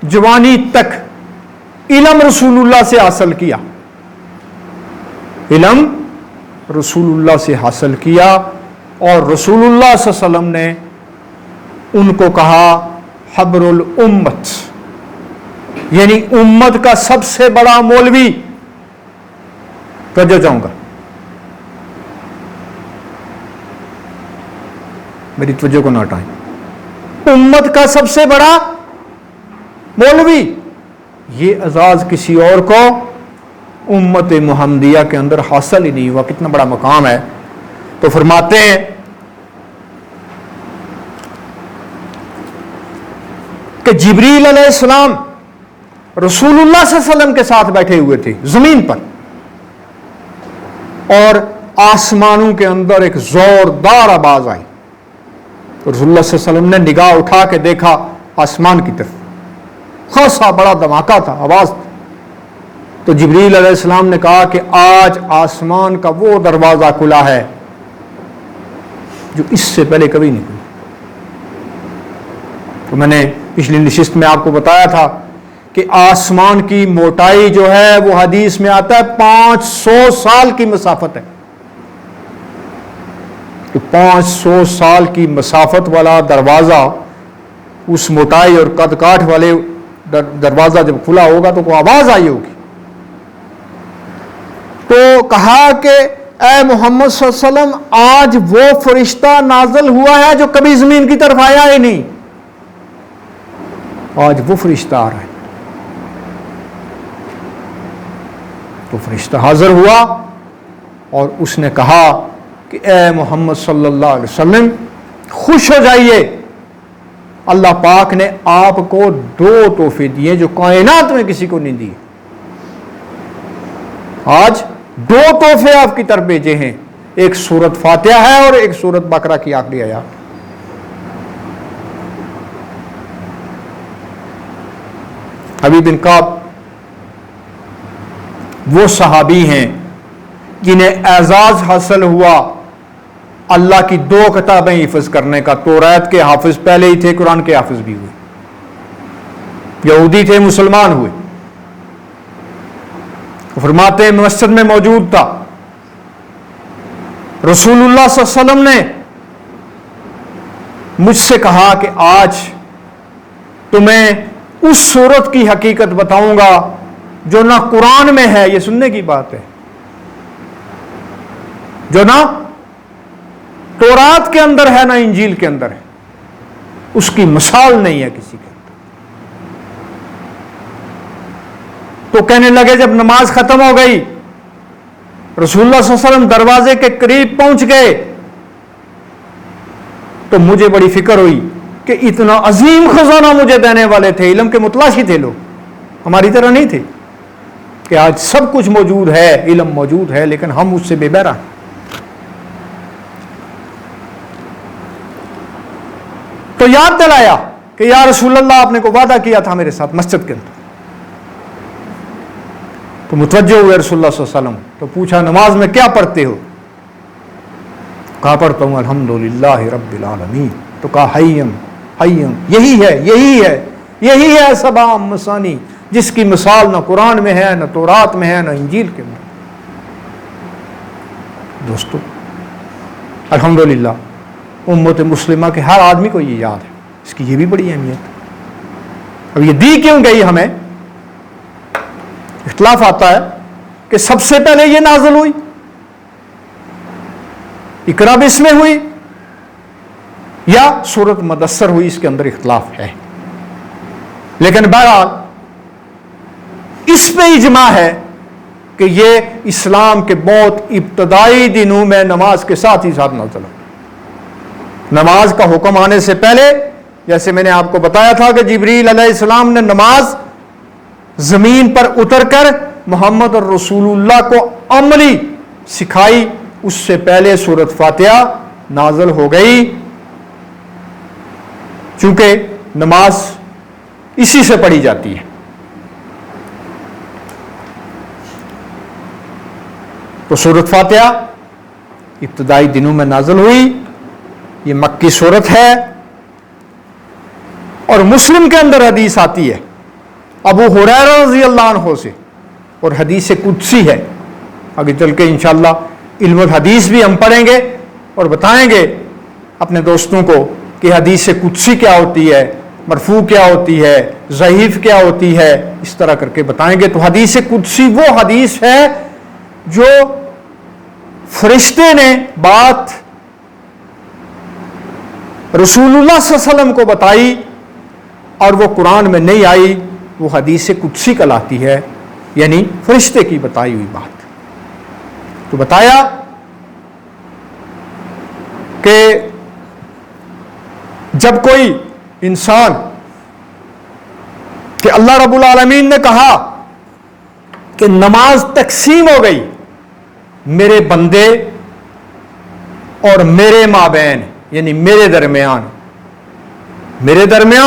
جوانی تک علم رسول اللہ سے حاصل کیا، علم رسول اللہ سے حاصل کیا، اور رسول اللہ صلی اللہ علیہ وسلم نے ان کو کہا حبر الامت، یعنی امت کا سب سے بڑا مولوی۔ توجہ چاہوں گا، میری توجہ کو نہ ہٹائیں، امت کا سب سے بڑا مولوی، یہ اعزاز کسی اور کو امت محمدیہ کے اندر حاصل ہی نہیں ہوا۔ کتنا بڑا مقام ہے۔ تو فرماتے ہیں کہ جبریل علیہ السلام رسول اللہ صلی اللہ علیہ وسلم کے ساتھ بیٹھے ہوئے تھے زمین پر، اور آسمانوں کے اندر ایک زوردار آواز آئی۔ رسول اللہ صلی اللہ علیہ وسلم نے نگاہ اٹھا کے دیکھا آسمان کی طرف، خاصا بڑا دھماکہ تھا، آواز تھی۔ تو جبریل علیہ السلام نے کہا کہ آج آسمان کا وہ دروازہ کھلا ہے جو اس سے پہلے کبھی نہیں کھلا۔ تو میں نے پچھلی نشست میں آپ کو بتایا تھا کہ آسمان کی موٹائی جو ہے وہ حدیث میں آتا ہے 500 سال کی مسافت ہے۔ تو 500 سال کی مسافت والا دروازہ، اس موٹائی اور قد کاٹھ والے دروازہ جب کھلا ہوگا تو کوئی آواز آئی ہوگی۔ تو کہا کہ اے محمد صلی اللہ علیہ وسلم، آج وہ فرشتہ نازل ہوا ہے جو کبھی زمین کی طرف آیا ہی نہیں، آج وہ فرشتہ آ رہا ہے۔ تو فرشتہ حاضر ہوا اور اس نے کہا کہ اے محمد صلی اللہ علیہ وسلم خوش ہو جائیے، اللہ پاک نے آپ کو 2 تحفے دیے جو کائنات میں کسی کو نہیں دیے۔ آج 2 تحفے آپ کی طرف بھیجے ہیں، ایک سورت فاتحہ ہے اور ایک سورت بقرہ کی آخری آیات۔ حبیب بن کعب وہ صحابی ہیں جنہیں اعزاز حاصل ہوا اللہ کی 2 کتابیں حفظ کرنے کا۔ توریت کے حافظ پہلے ہی تھے، قرآن کے حافظ بھی ہوئے، یہودی تھے، مسلمان ہوئے۔ فرماتے ہیں مسجد میں موجود تھا، رسول اللہ صلی اللہ علیہ وسلم نے مجھ سے کہا کہ آج تمہیں اس سورت کی حقیقت بتاؤں گا جو نہ قرآن میں ہے، یہ سننے کی بات ہے، جو نہ تورات کے اندر ہے نہ انجیل کے اندر ہے، اس کی مثال نہیں ہے کسی کے اندر۔ تو کہنے لگے جب نماز ختم ہو گئی، رسول اللہ صلی اللہ علیہ وسلم دروازے کے قریب پہنچ گئے تو مجھے بڑی فکر ہوئی کہ اتنا عظیم خزانہ مجھے دینے والے تھے، علم کے متلاشی تھے لوگ، ہماری طرح نہیں تھے کہ آج سب کچھ موجود ہے، علم موجود ہے، لیکن ہم اس سے بے بہرا ہیں۔ تو یاد دلایا کہ یا رسول اللہ آپ نے کو وعدہ کیا تھا میرے ساتھ مسجد کے اندر۔ تو متوجہ ہوئے رسول اللہ صلی اللہ علیہ وسلم، تو پوچھا نماز میں کیا پڑھتے ہو؟ کہا پڑھتا ہوں الحمدللہ رب العالمین۔ تو کہا حیم حیم، یہی ہے یہی ہے یہی ہے سبام مسانی، جس کی مثال نہ قرآن میں ہے، نہ تورات میں ہے، نہ انجیل کے اندر۔ دوستو الحمدللہ امت مسلمہ کے ہر آدمی کو یہ یاد ہے، اس کی یہ بھی بڑی اہمیت۔ اب یہ دی کیوں گئی ہمیں؟ اختلاف آتا ہے کہ سب سے پہلے یہ نازل ہوئی، اقرا بسم ہوئی یا سورۃ مدثر ہوئی، اس کے اندر اختلاف ہے، لیکن بہرحال اس پہ اجماع ہے کہ یہ اسلام کے بہت ابتدائی دنوں میں نماز کے ساتھ ہی ساتھ نازل ہو۔ نماز کا حکم آنے سے پہلے جیسے میں نے آپ کو بتایا تھا کہ جبریل علیہ السلام نے نماز زمین پر اتر کر محمد رسول اللہ کو عملی سکھائی، اس سے پہلے سورۃ فاتحہ نازل ہو گئی، چونکہ نماز اسی سے پڑھی جاتی ہے۔ تو سورۃ فاتحہ ابتدائی دنوں میں نازل ہوئی، یہ مکی سورت ہے، اور مسلم کے اندر حدیث آتی ہے ابو ہریرہ رضی اللہ عنہ سے، اور حدیث قدسی ہے۔ آگے چل کے انشاءاللہ علم الحدیث بھی ہم پڑھیں گے اور بتائیں گے اپنے دوستوں کو کہ حدیث قدسی کیا ہوتی ہے، مرفوع کیا ہوتی ہے، ضعیف کیا ہوتی ہے، اس طرح کر کے بتائیں گے۔ تو حدیث قدسی وہ حدیث ہے جو فرشتے نے بات رسول اللہ صلی اللہ علیہ وسلم کو بتائی اور وہ قرآن میں نہیں آئی، وہ حدیث قدسی کہلاتی ہے، یعنی فرشتے کی بتائی ہوئی بات۔ تو بتایا کہ جب کوئی انسان کہ اللہ رب العالمین نے کہا کہ نماز تقسیم ہو گئی میرے بندے اور میرے مابین، یعنی میرے درمیان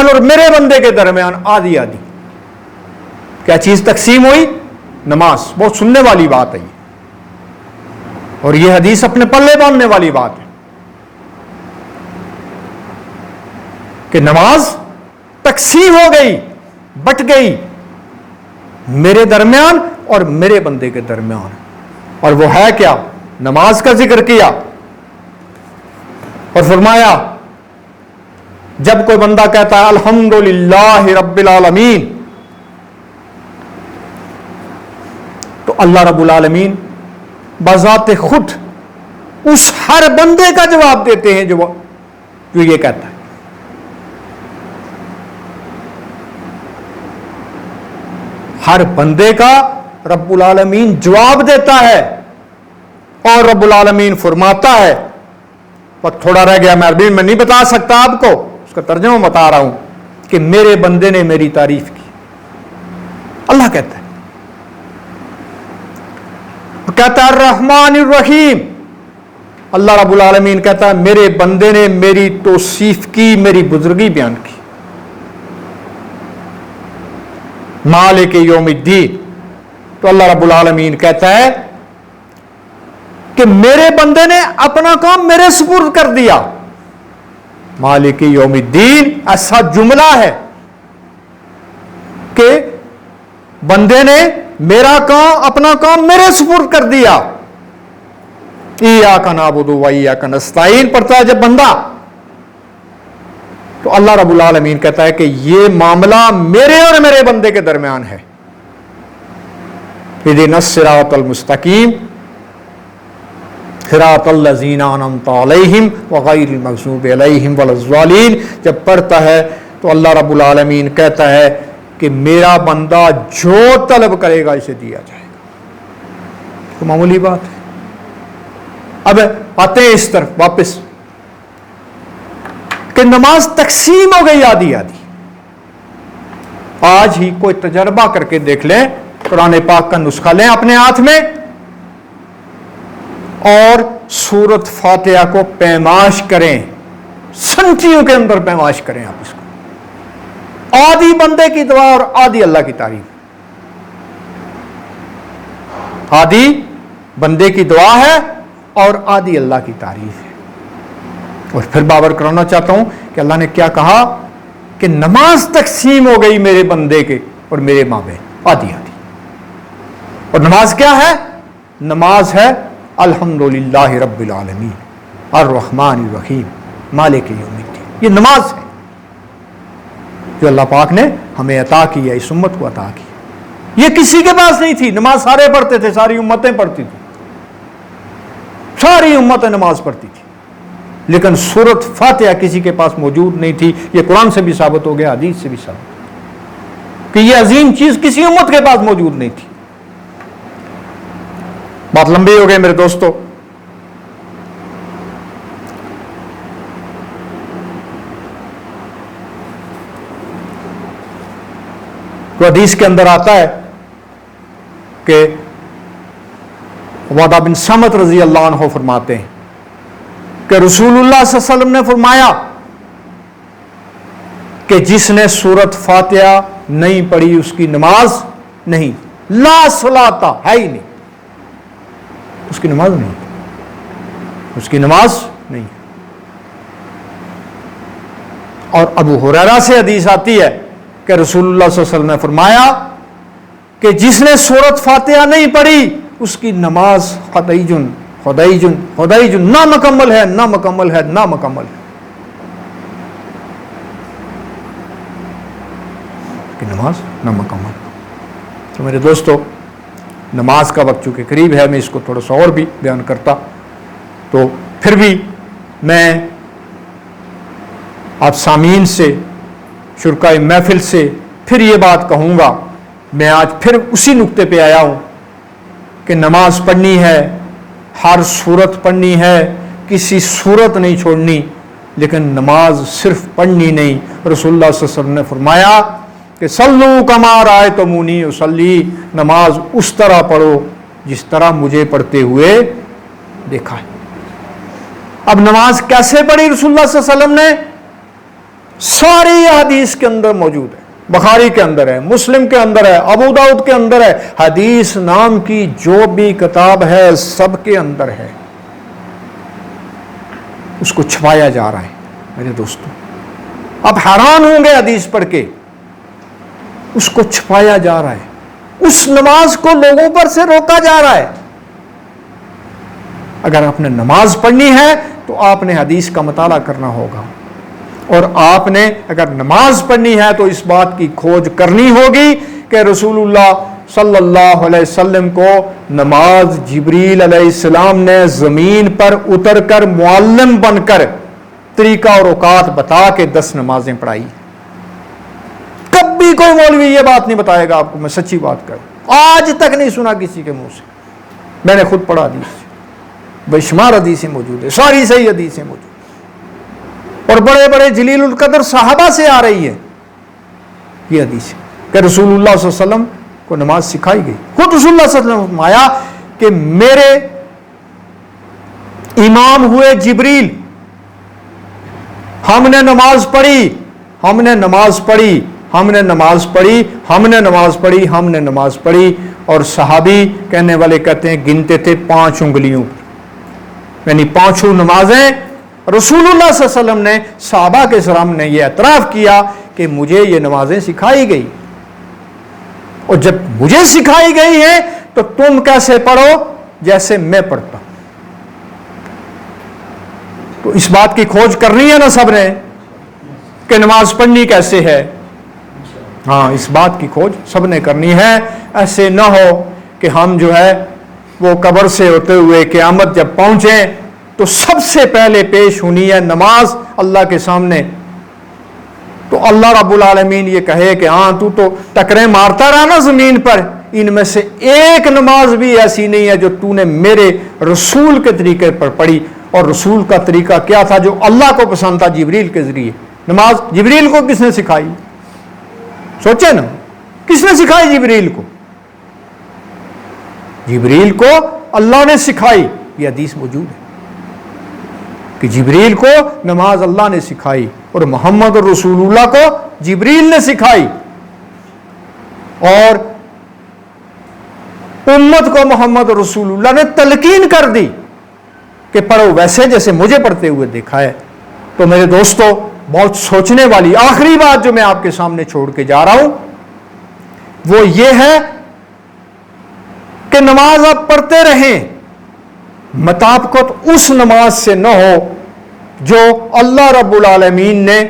اور میرے بندے کے درمیان آدھی آدھی، کیا چیز تقسیم ہوئی؟ نماز۔ بہت سننے والی بات ہے یہ، اور یہ حدیث اپنے پلے باندھنے والی بات ہے کہ نماز تقسیم ہو گئی، بٹ گئی میرے درمیان اور میرے بندے کے درمیان، اور وہ ہے کیا؟ نماز کا ذکر کیا اور فرمایا جب کوئی بندہ کہتا ہے الحمدللہ رب العالمین، تو اللہ رب العالمین بذات خود اس ہر بندے کا جواب دیتے ہیں جو یہ کہتا ہے۔ ہر بندے کا رب العالمین جواب دیتا ہے، اور رب العالمین فرماتا ہے، وقت تھوڑا رہ گیا، میں عربی میں نہیں بتا سکتا آپ کو، اس کا ترجمہ بتا رہا ہوں کہ میرے بندے نے میری تعریف کی، اللہ کہتا ہے، کہتا ہے الرحمن الرحیم، اللہ رب العالمین کہتا ہے میرے بندے نے میری توصیف کی، میری بزرگی بیان کی۔ مالک یوم الدین، تو اللہ رب العالمین کہتا ہے کہ میرے بندے نے اپنا کام میرے سپرد کر دیا۔ مالک یوم الدین ایسا جملہ ہے کہ بندے نے میرا کام، اپنا کام میرے سپرد کر دیا۔ ایاک نعبد و ایاک نستعین پڑھتا ہے جب بندہ، تو اللہ رب العالمین کہتا ہے کہ یہ معاملہ میرے اور میرے بندے کے درمیان ہے۔ اہدنا الصراط المستقیم صراط الذین انعمت علیہم وغیر المغضوب علیہم ولا الضالین، جب پڑھتا ہے تو اللہ رب العالمین کہتا ہے کہ میرا بندہ جو طلب کرے گا اسے دیا جائے گا۔ تو معمولی بات ہے۔ اب آتے ہیں اس طرف واپس کہ نماز تقسیم ہو گئی آدھی آدھی۔ آج ہی کوئی تجربہ کر کے دیکھ لیں، قرآن پاک کا نسخہ لیں اپنے ہاتھ میں اور سورۃ فاتحہ کو پیمائش کریں، سنچیوں کے اندر پیمائش کریں آپ اس کو، آدھی بندے کی دعا اور آدھی اللہ کی تعریف۔ آدھی بندے کی دعا ہے اور آدھی اللہ کی تعریف ہے۔ اور پھر باور کرانا چاہتا ہوں کہ اللہ نے کیا کہا کہ نماز تقسیم ہو گئی میرے بندے کے اور میرے مابین آدھی آدھی۔ اور نماز کیا ہے؟ نماز ہے الحمدللہ رب العالمین الرحمن الرحیم مالک یوم الدین، یہ نماز ہے جو اللہ پاک نے ہمیں عطا کی ہے، اس امت کو عطا کی۔ یہ کسی کے پاس نہیں تھی. نماز سارے پڑھتے تھے, ساری امتیں پڑھتی تھیں, ساری امتیں نماز پڑھتی تھی, لیکن سورت فاتحہ کسی کے پاس موجود نہیں تھی. یہ قرآن سے بھی ثابت ہو گیا, حدیث سے بھی ثابت کہ یہ عظیم چیز کسی امت کے پاس موجود نہیں تھی. بات لمبی ہو گئی میرے دوستو. تو حدیث کے اندر آتا ہے کہ عبادہ بن صامت رضی اللہ عنہ فرماتے ہیں کہ رسول اللہ صلی اللہ علیہ وسلم نے فرمایا کہ جس نے سورت فاتحہ نہیں پڑھی اس کی نماز نہیں, لا صلاۃ ہے ہی نہیں, اس کی نماز نہیں, اس کی نماز نہیں. اور ابو ہریرہ سے حدیث آتی ہے کہ رسول اللہ صلی اللہ علیہ وسلم نے فرمایا کہ جس نے سورت فاتحہ نہیں پڑھی اس کی نماز خدیجن خدیجن خدیجن, نامکمل ہے, نامکمل ہے, نامکمل ہے. کہ نماز نامکمل. تو میرے دوستو, نماز کا وقت چونکہ قریب ہے, میں اس کو تھوڑا سا اور بھی بیان کرتا, تو پھر بھی میں آپ سامعین سے, شرکائے محفل سے پھر یہ بات کہوں گا. میں آج پھر اسی نقطے پہ آیا ہوں کہ نماز پڑھنی ہے, ہر صورت پڑھنی ہے, کسی صورت نہیں چھوڑنی, لیکن نماز صرف پڑھنی نہیں. رسول اللہ صلی اللہ علیہ وسلم نے فرمایا کہ صلو کما رأیتمونی اصلی, نماز اس طرح پڑھو جس طرح مجھے پڑھتے ہوئے دیکھا ہے. اب نماز کیسے پڑھی رسول اللہ صلی اللہ علیہ وسلم نے؟ ساری حدیث کے اندر موجود ہے. بخاری کے اندر ہے, مسلم کے اندر ہے, ابو داؤد کے اندر ہے, حدیث نام کی جو بھی کتاب ہے سب کے اندر ہے. اس کو چھپایا جا رہا ہے میرے دوستوں. اب حیران ہوں گے حدیث پڑھ کے, اس کو چھپایا جا رہا ہے, اس نماز کو لوگوں پر سے روکا جا رہا ہے. اگر آپ نے نماز پڑھنی ہے تو آپ نے حدیث کا مطالعہ کرنا ہوگا, اور آپ نے اگر نماز پڑھنی ہے تو اس بات کی کھوج کرنی ہوگی کہ رسول اللہ صلی اللہ علیہ وسلم کو نماز جبریل علیہ السلام نے زمین پر اتر کر معلم بن کر طریقہ اور اوقات بتا کے 10 نمازیں پڑھائی. کبھی کوئی مولوی یہ بات نہیں بتائے گا آپ کو, میں سچی بات کروں, آج تک نہیں سنا کسی کے منہ سے. میں نے خود پڑھا حدیث, بے شمار حدیثیں موجود ہیں, ساری صحیح حدیثیں موجود, اور بڑے بڑے جلیل القدر صحابہ سے آ رہی ہے یہ حدیث کہ رسول اللہ صلی اللہ علیہ وسلم کو نماز سکھائی گئی. خود رسول اللہ صلی اللہ علیہ وسلم نے فرمایا کہ میرے امام ہوئے جبریل, ہم نے نماز پڑھی, ہم نے نماز پڑھی, ہم نے نماز پڑھی, ہم نے نماز پڑھی, ہم نے نماز پڑھی. اور صحابی کہنے والے کہتے ہیں گنتے تھے 5 انگلیوں پر, یعنی 5 نمازیں رسول اللہ صلی اللہ علیہ وسلم نے صحابہ کے سامنے یہ اعتراف کیا کہ مجھے یہ نمازیں سکھائی گئی, اور جب مجھے سکھائی گئی ہیں تو تم کیسے پڑھو جیسے میں پڑھتا ہوں. تو اس بات کی کھوج کرنی ہے نا سب نے کہ نماز پڑھنی کیسے ہے. ہاں, اس بات کی کھوج سب نے کرنی ہے. ایسے نہ ہو کہ ہم جو ہے وہ قبر سے ہوتے ہوئے قیامت جب پہنچیں تو سب سے پہلے پیش ہونی ہے نماز اللہ کے سامنے, تو اللہ رب العالمین یہ کہے کہ ہاں تو ٹکریں مارتا رہا نا زمین پر, ان میں سے ایک نماز بھی ایسی نہیں ہے جو تو نے میرے رسول کے طریقے پر پڑھی. اور رسول کا طریقہ کیا تھا جو اللہ کو پسند تھا؟ جبریل کے ذریعے. نماز جبریل کو کس نے سکھائی؟ سوچے نا, کس نے سکھائی جبریل کو؟ جبریل کو اللہ نے سکھائی. یہ حدیث موجود ہے کہ جبریل کو نماز اللہ نے سکھائی اور محمد رسول اللہ کو جبریل نے سکھائی, اور امت کو محمد رسول اللہ نے تلقین کر دی کہ پڑھو ویسے جیسے مجھے پڑھتے ہوئے دیکھا ہے. تو میرے دوستو, بہت سوچنے والی آخری بات جو میں آپ کے سامنے چھوڑ کے جا رہا ہوں وہ یہ ہے کہ نماز آپ پڑھتے رہیں, مطابقت اس نماز سے نہ ہو جو اللہ رب العالمین نے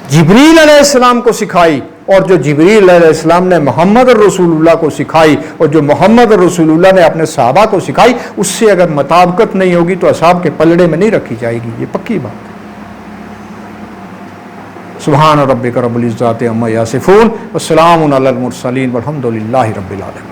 جبریل علیہ السلام کو سکھائی اور جو جبریل علیہ السلام نے محمد رسول اللہ کو سکھائی اور جو محمد رسول اللہ نے اپنے صحابہ کو سکھائی، اس سے اگر مطابقت نہیں ہوگی تو اصحاب کے پلڑے میں نہیں رکھی جائے گی، یہ پکی بات ہے۔ سبحان ربک رب العزت عما یصفون والسلام علی المرسلین والحمد للہ رب العالمین۔